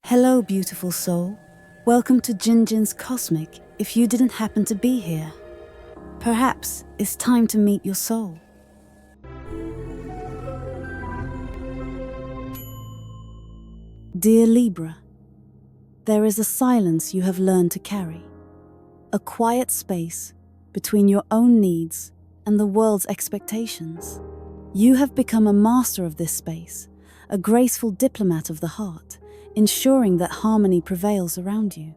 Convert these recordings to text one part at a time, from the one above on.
Hello, beautiful soul. Welcome to Jinjin's Cosmic. If you didn't happen to be here, perhaps it's time to meet your soul. Dear Libra, there is a silence you have learned to carry, a quiet space between your own needs and the world's expectations. You have become a master of this space, a graceful diplomat of the heart, ensuring that harmony prevails around you.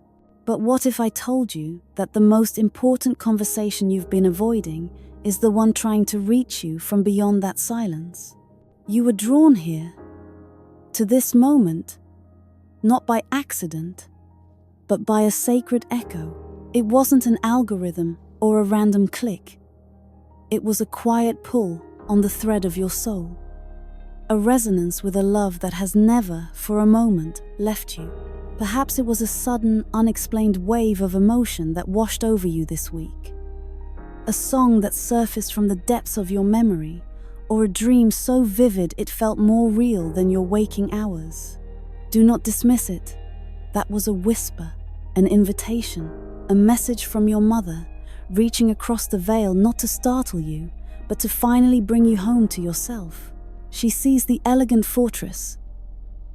But what if I told you that the most important conversation you've been avoiding is the one trying to reach you from beyond that silence? You were drawn here, to this moment, not by accident, but by a sacred echo. It wasn't an algorithm or a random click. It was a quiet pull on the thread of your soul. A resonance with a love that has never, for a moment, left you. Perhaps it was a sudden, unexplained wave of emotion that washed over you this week. A song that surfaced from the depths of your memory, or a dream so vivid it felt more real than your waking hours. Do not dismiss it. That was a whisper, an invitation, a message from your mother, reaching across the veil not to startle you, but to finally bring you home to yourself. She sees the elegant fortress.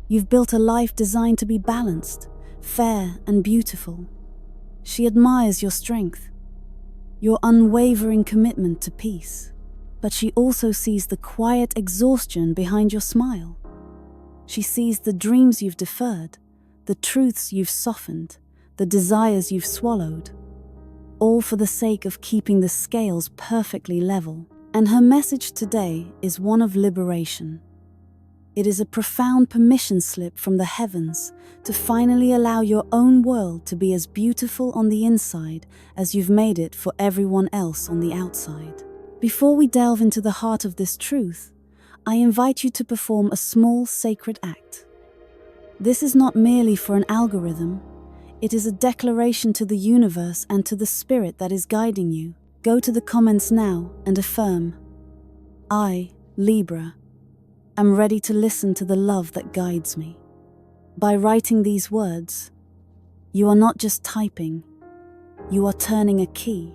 You've built a life designed to be balanced, fair, and beautiful. She admires your strength, your unwavering commitment to peace. But she also sees the quiet exhaustion behind your smile. She sees the dreams you've deferred, the truths you've softened, the desires you've swallowed, all for the sake of keeping the scales perfectly level. And her message today is one of liberation. It is a profound permission slip from the heavens to finally allow your own world to be as beautiful on the inside as you've made it for everyone else on the outside. Before we delve into the heart of this truth, I invite you to perform a small sacred act. This is not merely for an algorithm. It is a declaration to the universe and to the spirit that is guiding you. Go to the comments now and affirm, I, Libra, am ready to listen to the love that guides me. By writing these words, you are not just typing, you are turning a key.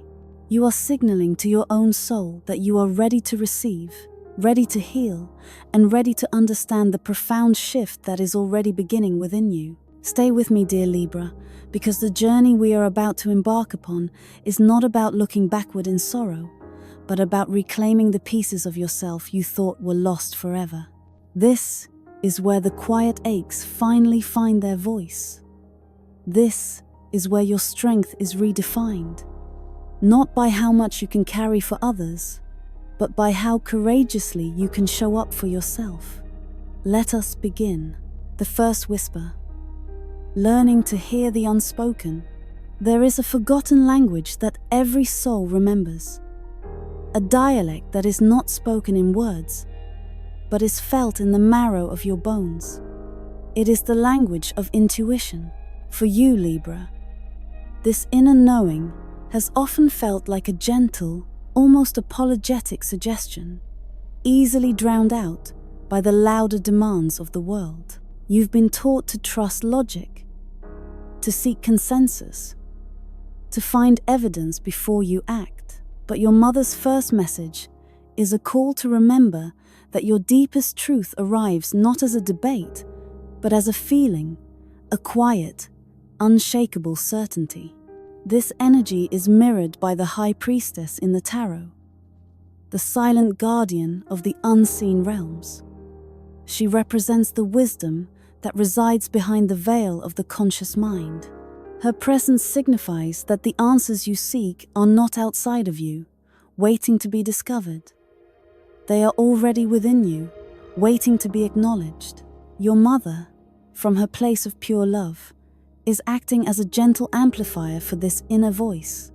You are signaling to your own soul that you are ready to receive, ready to heal, and ready to understand the profound shift that is already beginning within you. Stay with me, dear Libra, because the journey we are about to embark upon is not about looking backward in sorrow, but about reclaiming the pieces of yourself you thought were lost forever. This is where the quiet aches finally find their voice. This is where your strength is redefined, not by how much you can carry for others, but by how courageously you can show up for yourself. Let us begin. The first whisper. Learning to hear the unspoken. There is a forgotten language that every soul remembers. A dialect that is not spoken in words, but is felt in the marrow of your bones. It is the language of intuition. For you, Libra, this inner knowing has often felt like a gentle, almost apologetic suggestion, easily drowned out by the louder demands of the world. You've been taught to trust logic, to seek consensus, to find evidence before you act. But your mother's first message is a call to remember that your deepest truth arrives not as a debate, but as a feeling, a quiet, unshakable certainty. This energy is mirrored by the High Priestess in the Tarot, the silent guardian of the unseen realms. She represents the wisdom that resides behind the veil of the conscious mind. Her presence signifies that the answers you seek are not outside of you, waiting to be discovered. They are already within you, waiting to be acknowledged. Your mother, from her place of pure love, is acting as a gentle amplifier for this inner voice.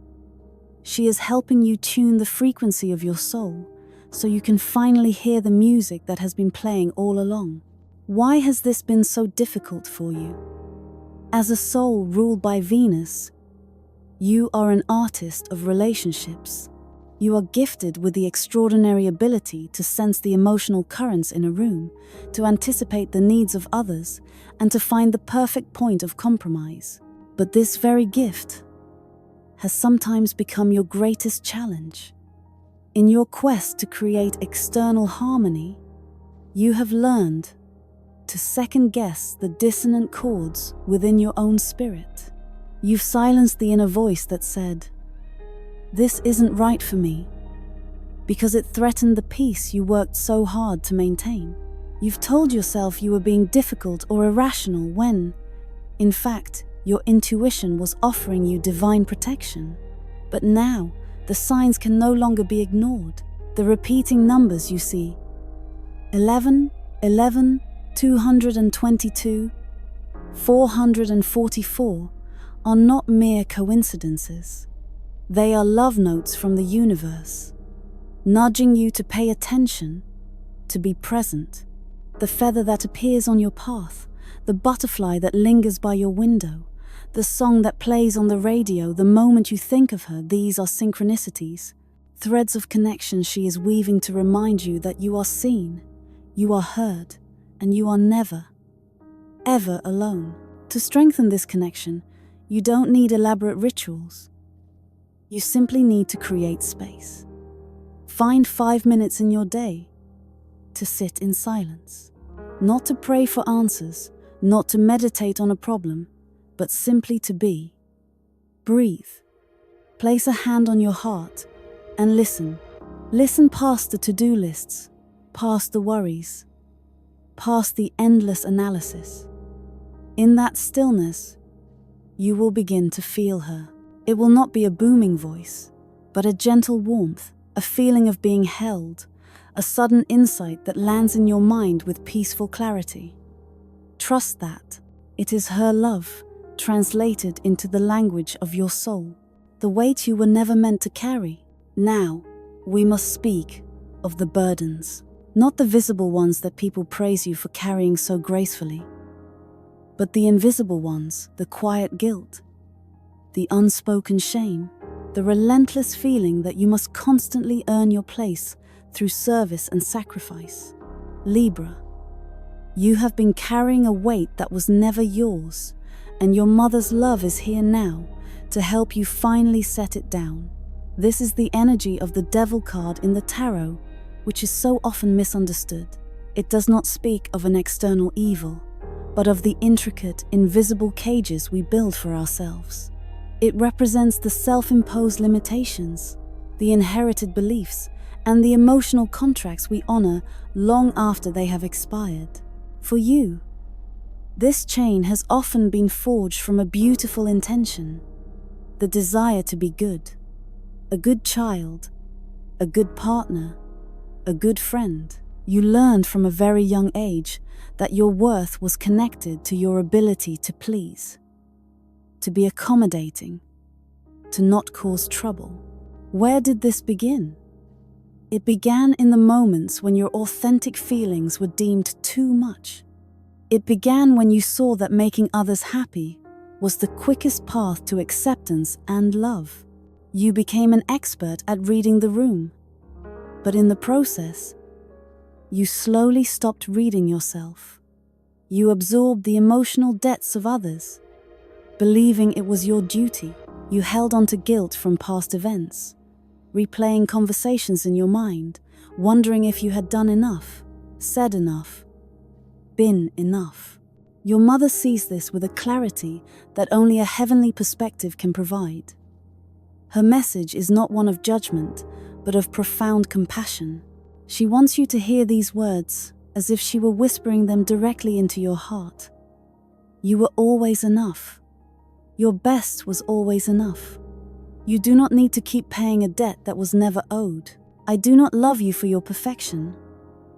She is helping you tune the frequency of your soul so you can finally hear the music that has been playing all along. Why has this been so difficult for you? As a soul ruled by Venus, you are an artist of relationships. You are gifted with the extraordinary ability to sense the emotional currents in a room, to anticipate the needs of others, and to find the perfect point of compromise. But this very gift has sometimes become your greatest challenge. In your quest to create external harmony, you have learned to second-guess the dissonant chords within your own spirit. You've silenced the inner voice that said, "This isn't right for me," because it threatened the peace you worked so hard to maintain. You've told yourself you were being difficult or irrational when, in fact, your intuition was offering you divine protection. But now, the signs can no longer be ignored. The repeating numbers you see, 11, 11, 222, 444, are not mere coincidences. They are love notes from the universe, nudging you to pay attention, to be present. The feather that appears on your path, the butterfly that lingers by your window, the song that plays on the radio the moment you think of her, these are synchronicities, threads of connection she is weaving to remind you that you are seen, you are heard, and you are never, ever alone. To strengthen this connection, you don't need elaborate rituals. You simply need to create space. Find 5 minutes in your day to sit in silence. Not to pray for answers, not to meditate on a problem, but simply to be. Breathe. Place a hand on your heart and listen. Listen past the to-do lists, past the worries, past the endless analysis. In that stillness, you will begin to feel her. It will not be a booming voice, but a gentle warmth, a feeling of being held, a sudden insight that lands in your mind with peaceful clarity. Trust that. It is her love, translated into the language of your soul, the weight you were never meant to carry. Now, we must speak of the burdens, not the visible ones that people praise you for carrying so gracefully, but the invisible ones, the quiet guilt, the unspoken shame, the relentless feeling that you must constantly earn your place through service and sacrifice. Libra, you have been carrying a weight that was never yours, and your mother's love is here now to help you finally set it down. This is the energy of the Devil card in the tarot, which is so often misunderstood. It does not speak of an external evil, but of the intricate, invisible cages we build for ourselves. It represents the self-imposed limitations, the inherited beliefs, and the emotional contracts we honor long after they have expired. For you, this chain has often been forged from a beautiful intention, the desire to be good, a good child, a good partner, a good friend. You learned from a very young age that your worth was connected to your ability to please, to be accommodating, to not cause trouble. Where did this begin? It began in the moments when your authentic feelings were deemed too much. It began when you saw that making others happy was the quickest path to acceptance and love. You became an expert at reading the room, but in the process, you slowly stopped reading yourself. You absorbed the emotional debts of others, believing it was your duty. You held on to guilt from past events, replaying conversations in your mind, wondering if you had done enough, said enough, been enough. Your mother sees this with a clarity that only a heavenly perspective can provide. Her message is not one of judgment, but of profound compassion. She wants you to hear these words as if she were whispering them directly into your heart. You were always enough. Your best was always enough. You do not need to keep paying a debt that was never owed. I do not love you for your perfection.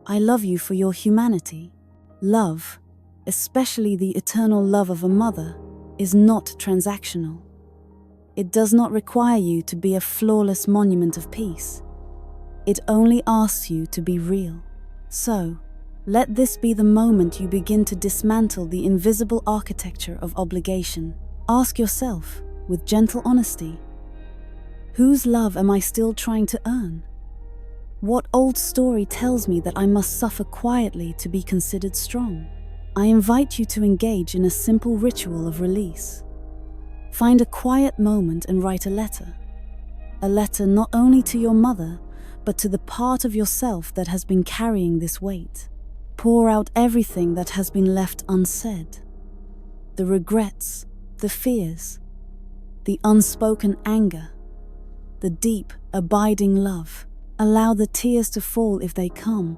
I love you for your humanity. Love, especially the eternal love of a mother, is not transactional. It does not require you to be a flawless monument of peace. It only asks you to be real. So, let this be the moment you begin to dismantle the invisible architecture of obligation. Ask yourself, with gentle honesty, Whose love am I still trying to earn? What old story tells me that I must suffer quietly to be considered strong? I invite you to engage in a simple ritual of release. Find a quiet moment and write a letter. A letter not only to your mother, but to the part of yourself that has been carrying this weight. Pour out everything that has been left unsaid. The regrets, the fears, the unspoken anger, the deep, abiding love. Allow the tears to fall if they come.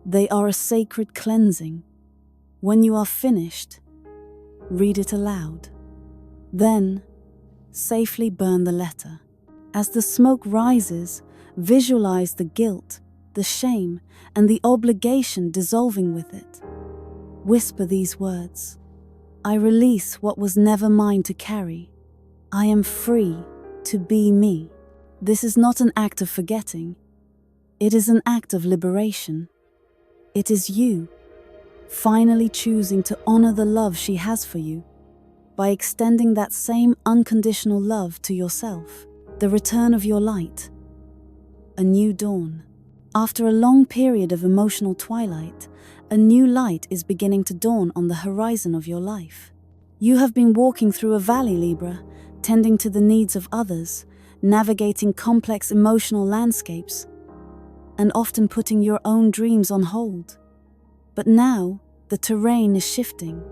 They are a sacred cleansing. When you are finished, read it aloud. Then, safely burn the letter. As the smoke rises, visualize the guilt, the shame, and the obligation dissolving with it. Whisper these words: I release what was never mine to carry. I am free to be me. This is not an act of forgetting. It is an act of liberation. It is you, finally choosing to honor the love she has for you by extending that same unconditional love to yourself. The return of your light. A new dawn. After a long period of emotional twilight, a new light is beginning to dawn on the horizon of your life. You have been walking through a valley, Libra, tending to the needs of others, navigating complex emotional landscapes, and often putting your own dreams on hold. But now, the terrain is shifting.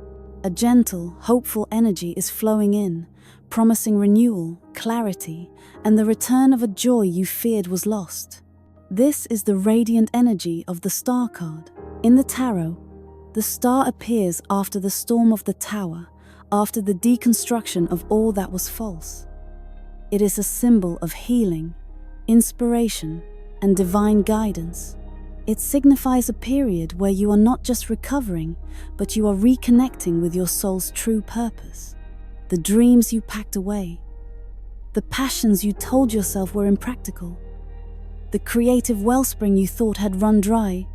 A gentle, hopeful energy is flowing in, promising renewal, clarity, and the return of a joy you feared was lost. This is the radiant energy of the Star card. In the tarot, the star appears after the storm of the tower, after the deconstruction of all that was false. It is a symbol of healing, inspiration, and divine guidance. It signifies a period where you are not just recovering, but you are reconnecting with your soul's true purpose. The dreams you packed away, the passions you told yourself were impractical, the creative wellspring you thought had run dry,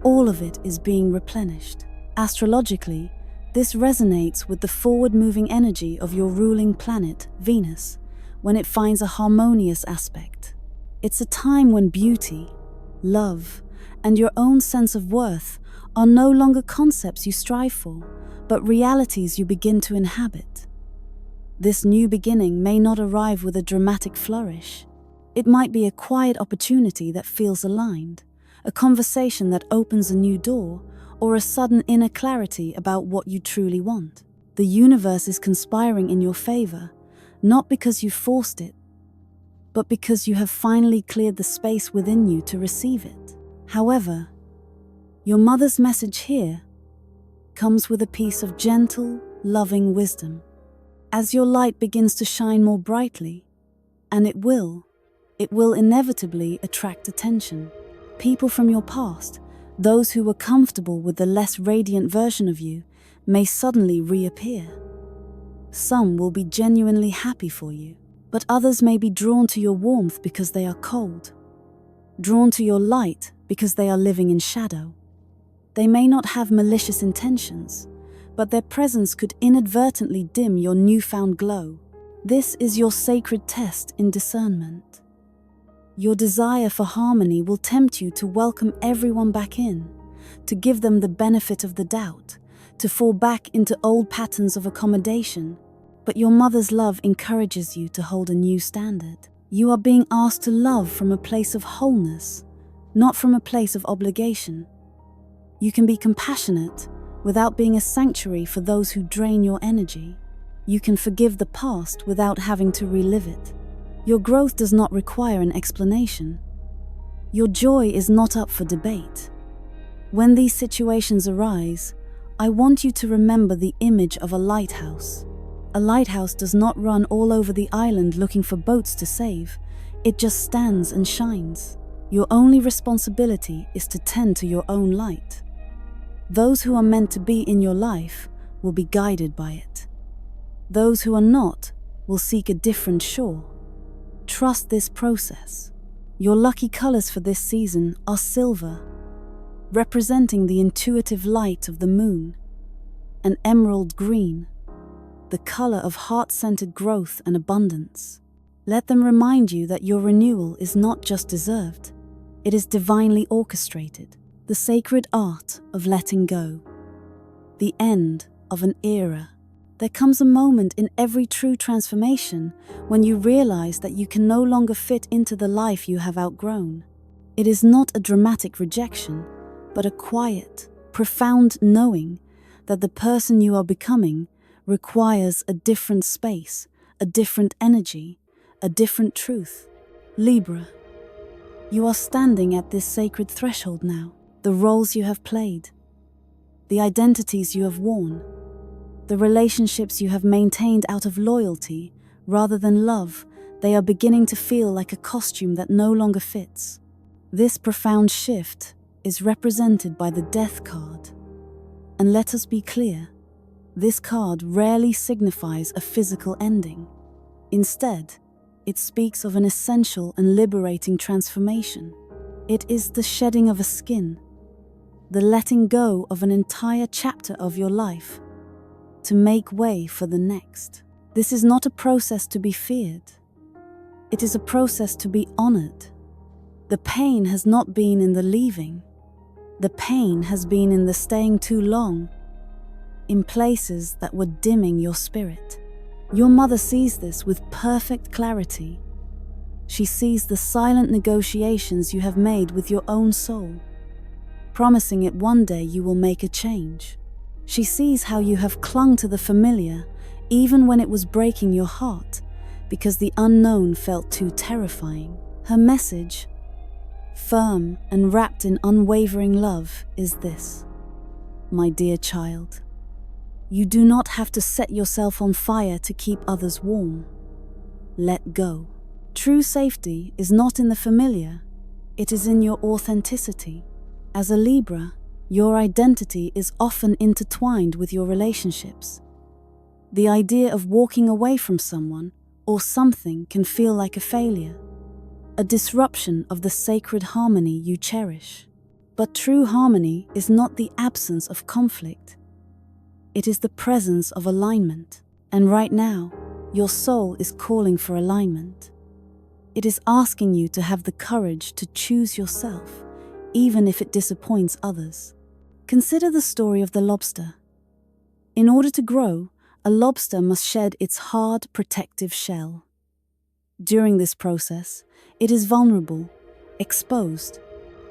all of it is being replenished. Astrologically, this resonates with the forward-moving energy of your ruling planet, Venus, when it finds a harmonious aspect. It's a time when beauty, love, and your own sense of worth are no longer concepts you strive for, but realities you begin to inhabit. This new beginning may not arrive with a dramatic flourish. It might be a quiet opportunity that feels aligned, a conversation that opens a new door, or a sudden inner clarity about what you truly want. The universe is conspiring in your favor, not because you forced it, but because you have finally cleared the space within you to receive it. However, your mother's message here comes with a piece of gentle, loving wisdom. As your light begins to shine more brightly, and it will inevitably attract attention. People from your past, those who were comfortable with the less radiant version of you, may suddenly reappear. Some will be genuinely happy for you, but others may be drawn to your warmth because they are cold, drawn to your light because they are living in shadow. They may not have malicious intentions, but their presence could inadvertently dim your newfound glow. This is your sacred test in discernment. Your desire for harmony will tempt you to welcome everyone back in, to give them the benefit of the doubt, to fall back into old patterns of accommodation. But your mother's love encourages you to hold a new standard. You are being asked to love from a place of wholeness, not from a place of obligation. You can be compassionate without being a sanctuary for those who drain your energy. You can forgive the past without having to relive it. Your growth does not require an explanation. Your joy is not up for debate. When these situations arise, I want you to remember the image of a lighthouse. A lighthouse does not run all over the island looking for boats to save. It just stands and shines. Your only responsibility is to tend to your own light. Those who are meant to be in your life will be guided by it. Those who are not will seek a different shore. Trust this process. Your lucky colors for this season are silver, representing the intuitive light of the moon, and emerald green, the color of heart-centered growth and abundance. Let them remind you that your renewal is not just deserved, it is divinely orchestrated. The sacred art of letting go. The end of an era. There comes a moment in every true transformation when you realize that you can no longer fit into the life you have outgrown. It is not a dramatic rejection, but a quiet, profound knowing that the person you are becoming requires a different space, a different energy, a different truth. Libra, you are standing at this sacred threshold now. The roles you have played, the identities you have worn, the relationships you have maintained out of loyalty rather than love, they are beginning to feel like a costume that no longer fits. This profound shift is represented by the Death card. And let us be clear, this card rarely signifies a physical ending. Instead, it speaks of an essential and liberating transformation. It is the shedding of a skin, the letting go of an entire chapter of your life to make way for the next. This is not a process to be feared. It is a process to be honored. The pain has not been in the leaving. The pain has been in the staying too long, in places that were dimming your spirit. Your mother sees this with perfect clarity. She sees the silent negotiations you have made with your own soul, promising it one day you will make a change. She sees how you have clung to the familiar, even when it was breaking your heart, because the unknown felt too terrifying. Her message, firm and wrapped in unwavering love, is this: my dear child, you do not have to set yourself on fire to keep others warm. Let go. True safety is not in the familiar, it is in your authenticity. As a Libra, your identity is often intertwined with your relationships. The idea of walking away from someone or something can feel like a failure, a disruption of the sacred harmony you cherish. But true harmony is not the absence of conflict. It is the presence of alignment. And right now, your soul is calling for alignment. It is asking you to have the courage to choose yourself, even if it disappoints others. Consider the story of the lobster. In order to grow, a lobster must shed its hard, protective shell. During this process, it is vulnerable, exposed.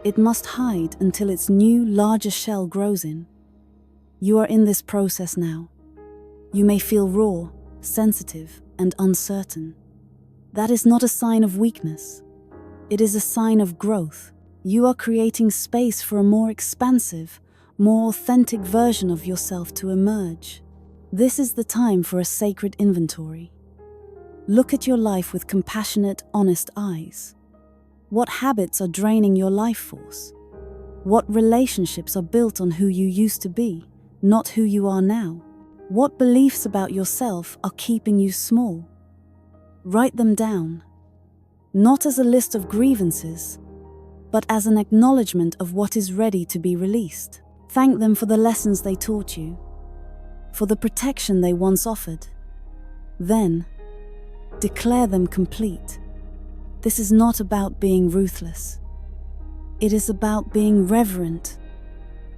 It must hide until its new, larger shell grows in. You are in this process now. You may feel raw, sensitive, and uncertain. That is not a sign of weakness. It is a sign of growth. You are creating space for a more expansive, more authentic version of yourself to emerge. This is the time for a sacred inventory. Look at your life with compassionate, honest eyes. What habits are draining your life force? What relationships are built on who you used to be, not who you are now? What beliefs about yourself are keeping you small? Write them down, not as a list of grievances, but as an acknowledgement of what is ready to be released. Thank them for the lessons they taught you, for the protection they once offered. Then, declare them complete. This is not about being ruthless. It is about being reverent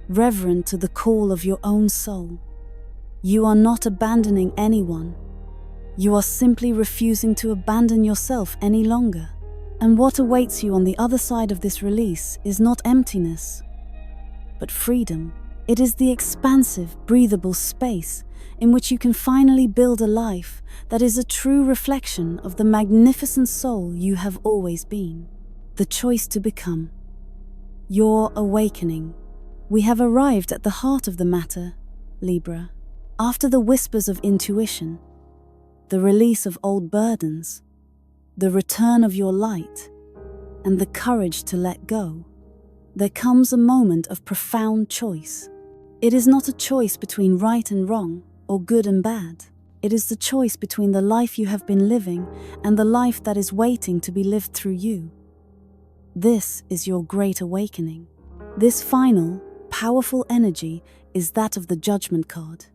to the call of your own soul. You are not abandoning anyone. You are simply refusing to abandon yourself any longer. And what awaits you on the other side of this release is not emptiness, but freedom. It is the expansive, breathable space in which you can finally build a life that is a true reflection of the magnificent soul you have always been. The choice to become. Your awakening. We have arrived at the heart of the matter, Libra. After the whispers of intuition, the release of old burdens, the return of your light, and the courage to let go, there comes a moment of profound choice. It is not a choice between right and wrong, or good and bad. It is the choice between the life you have been living and the life that is waiting to be lived through you. This is your great awakening. This final, powerful energy is that of the Judgment card.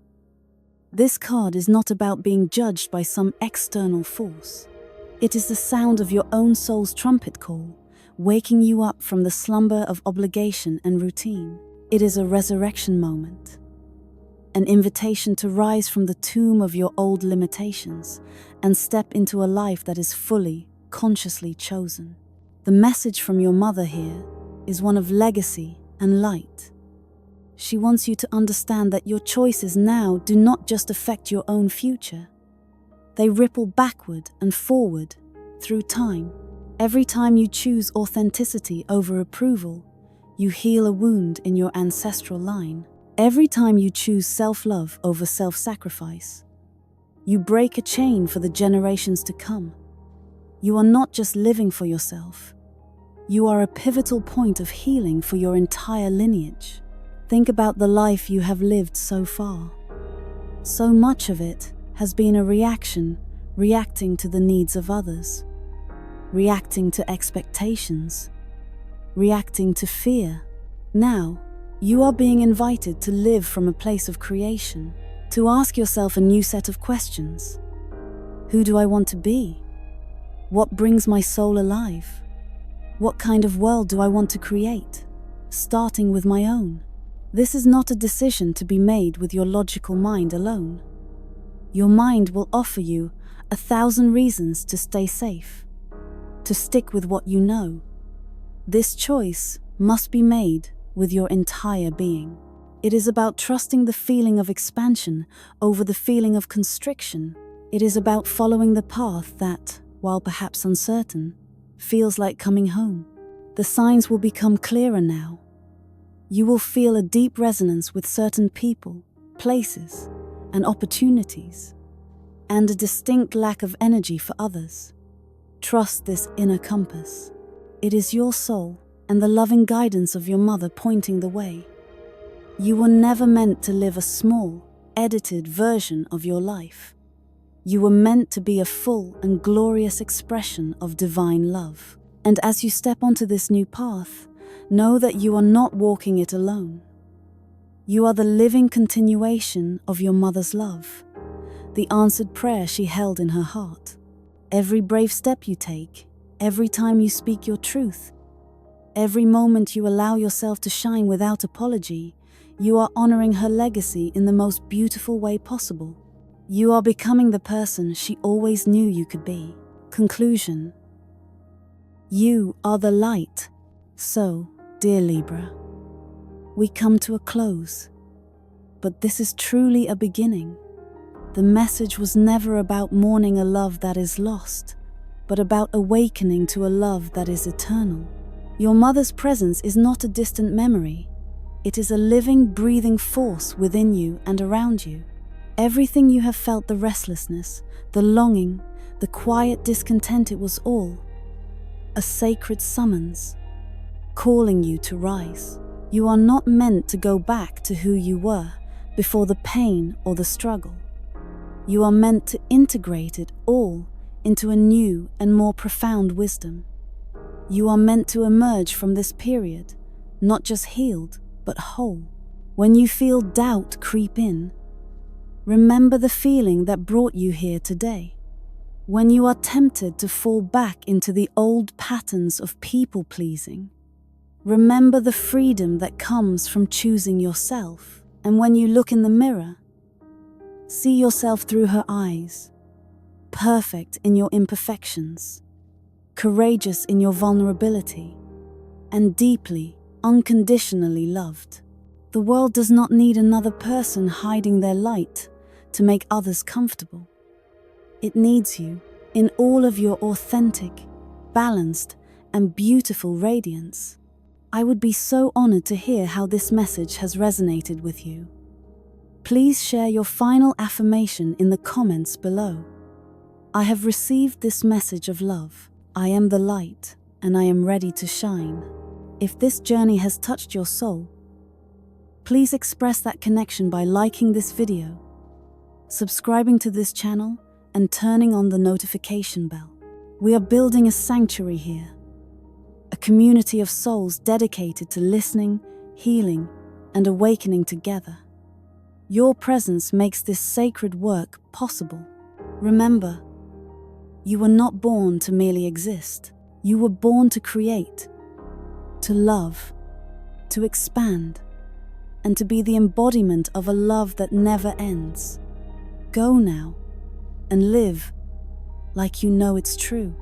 This card is not about being judged by some external force. It is the sound of your own soul's trumpet call, waking you up from the slumber of obligation and routine. It is a resurrection moment, an invitation to rise from the tomb of your old limitations and step into a life that is fully, consciously chosen. The message from your mother here is one of legacy and light. She wants you to understand that your choices now do not just affect your own future. They ripple backward and forward through time. Every time you choose authenticity over approval, you heal a wound in your ancestral line. Every time you choose self-love over self-sacrifice, you break a chain for the generations to come. You are not just living for yourself. You are a pivotal point of healing for your entire lineage. Think about the life you have lived so far. So much of it has been a reacting to the needs of others, reacting to expectations, reacting to fear. Now, you are being invited to live from a place of creation, to ask yourself a new set of questions. Who do I want to be? What brings my soul alive? What kind of world do I want to create, starting with my own? This is not a decision to be made with your logical mind alone. Your mind will offer you 1,000 reasons to stay safe, to stick with what you know. This choice must be made with your entire being. It is about trusting the feeling of expansion over the feeling of constriction. It is about following the path that, while perhaps uncertain, feels like coming home. The signs will become clearer now. You will feel a deep resonance with certain people, places, and opportunities, and a distinct lack of energy for others. Trust this inner compass. It is your soul and the loving guidance of your mother pointing the way. You were never meant to live a small, edited version of your life. You were meant to be a full and glorious expression of divine love. And as you step onto this new path, know that you are not walking it alone. You are the living continuation of your mother's love, the answered prayer she held in her heart. Every brave step you take, every time you speak your truth, every moment you allow yourself to shine without apology, you are honoring her legacy in the most beautiful way possible. You are becoming the person she always knew you could be. Conclusion. You are the light. So, dear Libra, we come to a close. But this is truly a beginning. The message was never about mourning a love that is lost, but about awakening to a love that is eternal. Your mother's presence is not a distant memory. It is a living, breathing force within you and around you. Everything you have felt, the restlessness, the longing, the quiet discontent, it was all a sacred summons, calling you to rise. You are not meant to go back to who you were before the pain or the struggle. You are meant to integrate it all into a new and more profound wisdom. You are meant to emerge from this period, not just healed, but whole. When you feel doubt creep in, remember the feeling that brought you here today. When you are tempted to fall back into the old patterns of people-pleasing, remember the freedom that comes from choosing yourself. And when you look in the mirror, see yourself through her eyes, perfect in your imperfections, courageous in your vulnerability, and deeply, unconditionally loved. The world does not need another person hiding their light to make others comfortable. It needs you in all of your authentic, balanced, and beautiful radiance. I would be so honored to hear how this message has resonated with you. Please share your final affirmation in the comments below. I have received this message of love. I am the light, and I am ready to shine. If this journey has touched your soul, please express that connection by liking this video, subscribing to this channel, and turning on the notification bell. We are building a sanctuary here, a community of souls dedicated to listening, healing, and awakening together. Your presence makes this sacred work possible. Remember, You were not born to merely exist. You were born to create, to love, to expand, and to be the embodiment of a love that never ends. Go now and live like you know it's true.